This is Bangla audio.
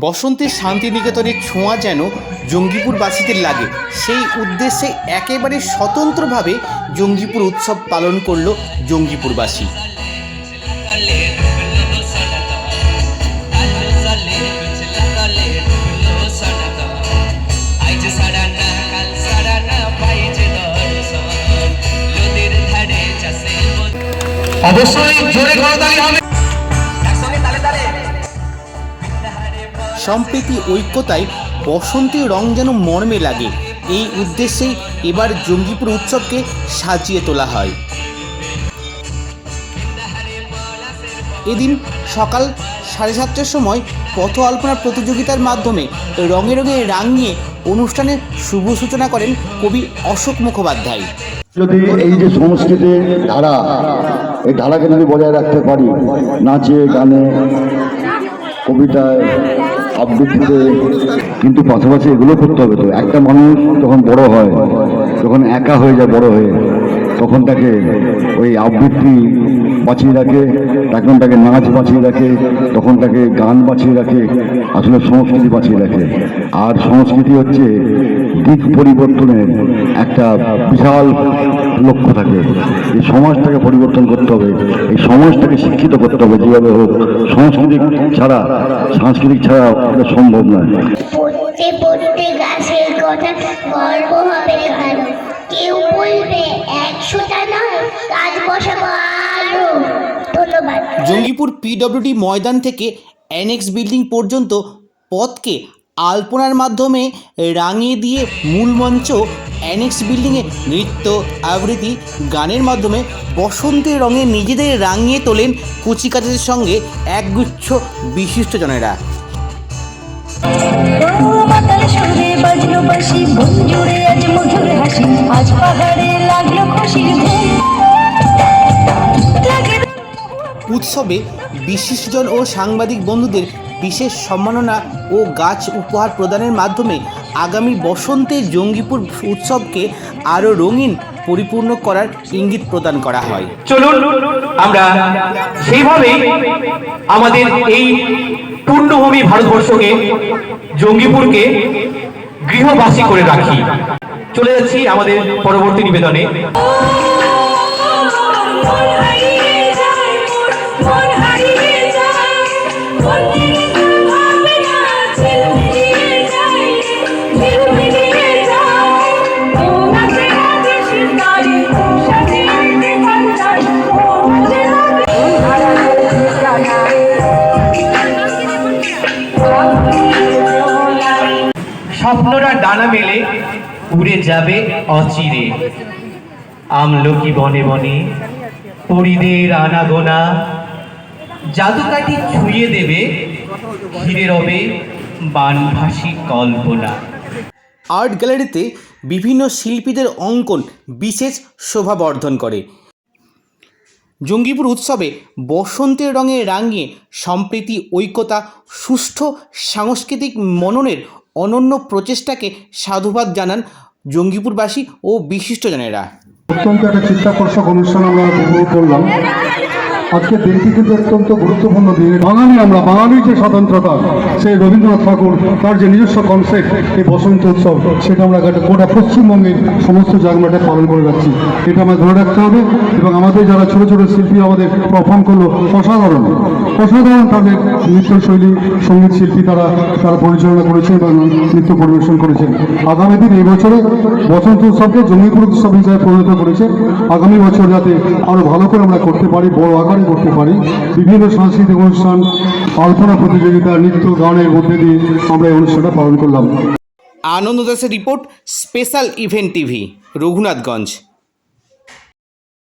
বসন্তের শান্তিনিকেতনের ছোঁয়া যেন জঙ্গিপুরবাসীদের লাগে, সেই উদ্দেশ্যে একেবারে স্বতন্ত্রভাবে জঙ্গিপুর উৎসব পালন করল জঙ্গিপুরবাসী। অবশ্যই জোরে করতালি হবে। সম্প্রীতি ঐক্যতায় বসন্তের রং যেন মর্মে লাগে, এই উদ্দেশ্যেই এবার জঙ্গিপুর উৎসবকে সাজিয়ে তোলা হয়। এদিন সকাল 7:30টার সময় পথ আলপনা প্রতিযোগিতার মাধ্যমে রঙে রঙে রাঙিয়ে অনুষ্ঠানের শুভ সূচনা করেন কবি অশোক মুখোপাধ্যায়। যদি এই যে সংস্কৃতির ধারা, এই ধারাকে যদি বজায় রাখতে পারি, নাচে গানে কবিতায় আবৃত্তিতে, কিন্তু পাশাপাশি এগুলো করতে হবে। তো একটা মানুষ যখন বড় হয়, যখন একা হয়ে যায় বড় হয়ে, তখন তাকে ওই আবৃত্তি বাঁচিয়ে রাখে, তখন তাকে নাচ বাঁচিয়ে রাখে, তখন তাকে গান বাঁচিয়ে রাখে, আসলে সংস্কৃতি বাঁচিয়ে রাখে। আর সংস্কৃতি হচ্ছে দিক পরিবর্তনের একটা বিশাল লক্ষ্য থাকে। এই সমাজটাকে পরিবর্তন করতে হবে, এই সমাজটাকে শিক্ষিত করতে হবে যেভাবে হোক। সাংস্কৃতিক ছাড়া এটা সম্ভব নয়। পড়তে পড়তে গাছের কথা গল্প হবে কারো, কেউ বলবে 100টা নয়, কাজ বসাবো আরো। ধন্যবাদ। জঙ্গিপুর পিডব্লিউডি ময়দান থেকে অ্যানেক্স বিল্ডিং পর্যন্ত পথকে আলপনার মাধ্যমে রাঙিয়ে দিয়ে মূল মঞ্চ অ্যানেক্স বিল্ডিংয়ে নৃত্য, আবৃত্তি, গানের মাধ্যমে বসন্তের রঙে নিজেদের রাঙিয়ে তোলেন কচিকাচাদের সঙ্গে একগুচ্ছ বিশিষ্টজনেরা। উৎসবে বিশিষ্টজন ও সাংবাদিক বন্ধুদের বিশেষ সম্মাননা ও গাছ উপহার প্রদানের মাধ্যমে আগামী বসন্তে জঙ্গিপুর উৎসবকে আরও রঙিন পরিপূর্ণ করার ইঙ্গিত প্রদান করা হয়। চলুন আমরা সেইভাবে আমাদের এই পূর্ণভূমি ভারতবর্ষকে, জঙ্গিপুরকে গৃহবাসী করে রাখি। চলে যাচ্ছি আমাদের পরবর্তী নিবেদনে। স্বপ্নরা ডানা মেলে উড়ে যাবে অচিরে, আমলকি বনে বনে পরিদের আনাগোনা, জাদুকাঠি ছুঁয়ে দেবে ঘিরে রবে বানভাসী কল্পনা। আর্ট গ্যালারিতে বিভিন্ন শিল্পীদের অঙ্কন বিশেষ শোভাবর্ধন করে। জঙ্গিপুর উৎসবে বসন্তের রঙে রাঙিয়ে সম্প্রীতি, ঐক্যতা, সুষ্ঠু সাংস্কৃতিক মননের অনন্য প্রচেষ্টাকে সাধুবাদ জানান জঙ্গিপুরবাসী ও বিশিষ্টজনেরা। অত্যন্ত একটা চিত্তাকর্ষক অনুষ্ঠান আমরা উপভোগ করলাম। আজকের দিনটি কিন্তু অত্যন্ত গুরুত্বপূর্ণ দিন। বাঙালির যে স্বতন্ত্রতা, সেই রবীন্দ্রনাথ ঠাকুর তার যে নিজস্ব কনসেপ্ট, এই বসন্ত উৎসব, সেটা আমরা গোটা পশ্চিমবঙ্গের সমস্ত জায়গায় এটা পালন করে যাচ্ছি। এটা আমরা ধরে রাখতে হবে। এবং আমাদের যারা ছোটো ছোটো শিল্পী আমাদের পারফর্ম করলো, অসাধারণ তাদের নৃত্যশৈলী, সঙ্গীত শিল্পী তারা পরিচালনা করেছেন এবং নৃত্য পরিবেশন করেছেন। আগামী দিন এই বছরে বসন্ত উৎসবকে জঙ্গিপুর উৎসব হিসাবে পরিণত করেছে। আগামী বছর যাতে আরও ভালো করে আমরা করতে পারি, বড় আকারে করতে পারি, বিভিন্ন সাংস্কৃতিক অনুষ্ঠান, আলপনা প্রতিযোগিতা, নৃত্য গানের মধ্যে দিয়ে আমরা এই অনুষ্ঠানটা পালন করলাম। আনন্দ দাসের report, special event TV, Raghunathganj.